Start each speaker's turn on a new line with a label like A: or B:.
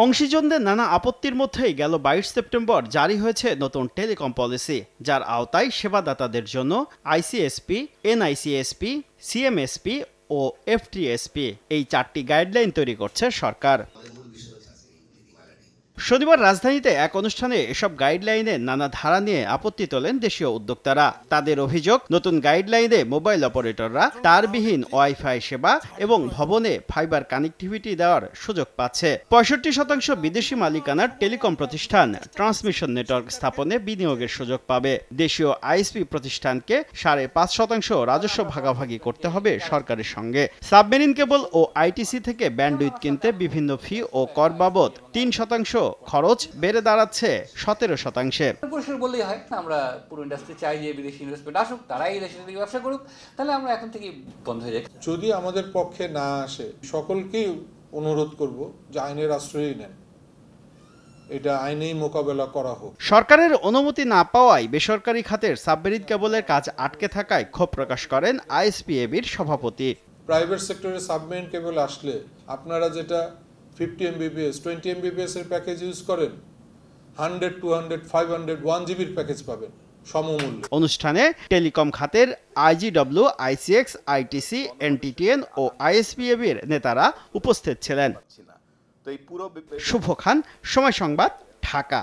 A: অংশীজনদের নানা আপত্তির মধ্যেই গেল 22 সেপ্টেম্বর জারি হয়েছে নতুন টেলিকম পলিসি, যার আওতায় সেবাদাতাদের জন্য আইসিএসপি, এনআইসিএসপি, সিএমএসপি ও এফটিএসপি এই 4টি গাইডলাইন তৈরি করছে সরকার। শনিবার রাজধানীতে এক অনুষ্ঠানে এসব গাইডলাইনের নানা ধারা নিয়ে আপত্তি তোলেন দেশীয় উদ্যোক্তারা। তাদের অভিযোগ, নতুন গাইডলাইনে মোবাইল অপারেটররা তারবিহীন ওয়াইফাই সেবা এবং ভবনে ফাইবার কানেক্টিভিটি দেওয়ার সুযোগ পাচ্ছে। 65% বিদেশি মালিকানার টেলিকম প্রতিষ্ঠান ট্রান্সমিশন নেটওয়ার্ক স্থাপনে বিনিয়োগের সুযোগ পাবে। দেশীয় আইএসপি প্রতিষ্ঠানকে 5.5% রাজস্ব ভাগাভাগি করতে হবে সরকারের সঙ্গে। সাবমেরিন কেবল ও আইটিসি থেকে ব্যান্ডউইথ কিনতে বিভিন্ন ফি ও কর বাবদ 3% খরচ বেড়ে দাঁড়াচ্ছে 17%।
B: পরিষ্কার বললেই হয়, আমরা পুরো ইন্ডাস্ট্রি চাই যে বিদেশি ইনভেস্টমেন্ট আসুক, তারাই এই দেশে থেকে ব্যবসা করুক, তাহলে আমরা এখন থেকে বন্ধ হয়ে যাই।
C: যদি আমাদের পক্ষে না আসে, সকলকেই অনুরোধ করব যে আইনের আশ্রয়ই নেন, এটা আইনেই মোকাবেলা করা হোক।
A: সরকারের অনুমতি না পাওয়ায় বেসরকারি খাতের সাবমেরিন কেবলের কাজ আটকে থাকায় ক্ষোভ প্রকাশ করেন আইএসপিএবির সভাপতি।
C: প্রাইভেট সেক্টরে সাবমেরিন কেবল আসলে আপনারা যেটা 50 MBPS 20 MBPS এর প্যাকেজ ইউজ করেন, 100, 200, 500, 1 জিবির প্যাকেজ পাবেন সমমূল্যে।
A: অনুষ্ঠানে টেলিকম খাতের আইজিডব্লিউ, আইসিএক্স, আইটিসি, এনটিটিএন ও আইএসপিএবির নেতারা উপস্থিত ছিলেন। শুভ খান, সময় সংবাদ, ঢাকা।